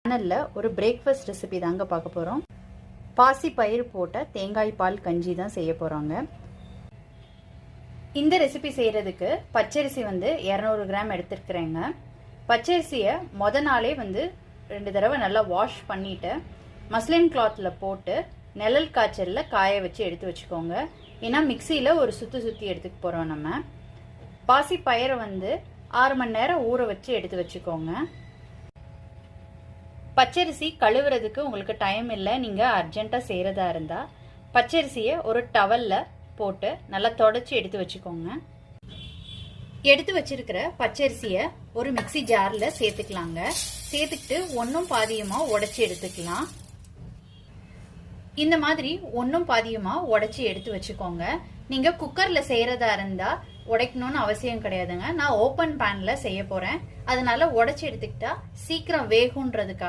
சேனல்ல ஒரு breakfast recipe தாங்க பார்க்க போறோம். பாசி பயிறு போட்ட தேங்காய் பால் கஞ்சி தான் செய்ய போறோங்க. இந்த ரெசிபி செய்யறதுக்கு பச்சரிசி 200 கிராம் எடுத்துக்கிறேங்க. பச்சரிசியை முத நாளே 2 தடவை நல்லா வாஷ் பண்ணிட்டு மஸ்லின் கிளாத்ல போட்டு நிழல் காய்ச்சல்ல காய வச்சு எடுத்து வச்சுக்கோங்க. ஏன்னா மிக்சியில ஒரு சுத்தி எடுத்துக்க போறோம். நம்ம பாசி பயிரை 6 மணி நேரம் ஊற வச்சு எடுத்து வச்சுக்கோங்க. பச்சரிசி கழுவுறதுக்கு உங்களுக்கு டைம் இல்லை, நீங்க அர்ஜென்ட்டா செய்யறதா இருந்தா பச்சரிசியை ஒரு டவல்ல போட்டு நல்லா தொடச்சி எடுத்து வச்சுக்கோங்க. எடுத்து வச்சிருக்கிற பச்சரிசியை ஒரு மிக்சி ஜார்ல சேர்த்துக்கலாங்க. சேர்த்துக்கிட்டு ஒன்னும் பாதியமா உடைச்சி எடுத்துக்கலாம். இந்த மாதிரி ஒன்னும் பாதியமா உடைச்சி எடுத்து வச்சுக்கோங்க. நீங்க குக்கர்ல செய்யறதா இருந்தா உடைக்கணும்னு அவசியம் கிடையாதுங்க. நான் ஓபன் பேன்ல செய்ய போறேன், அதனால உடைச்சி எடுத்துக்கிட்டா சீக்கிரம் வேகுன்றதுக்காக